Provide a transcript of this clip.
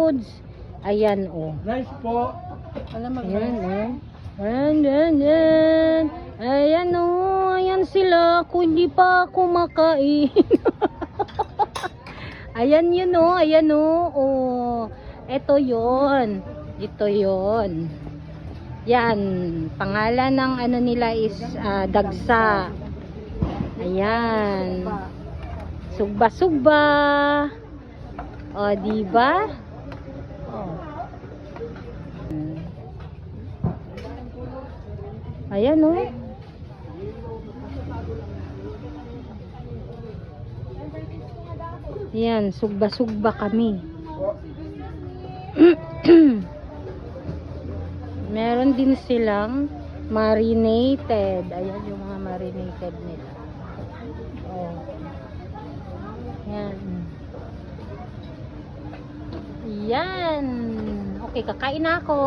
loads. Ayan, oh. Nice po. Alam mo, Ayan, oh. Ayan. Ayan, oh. Ayan sila. Kung hindi pa ako makain. Ayan yun, oh. Ayan, oh. Oh. Ito yon. Ito yon. Yan. Pangalan ng ano nila is dagsa. Ayan. Sugba-sugba. O, diba? Oh. Ayan, oh. Ayan, sugba-sugba kami. Meron din silang marinated. Ayan yung mga marinated nila. Oh. Yan. Yan. Okay, kakain na ako.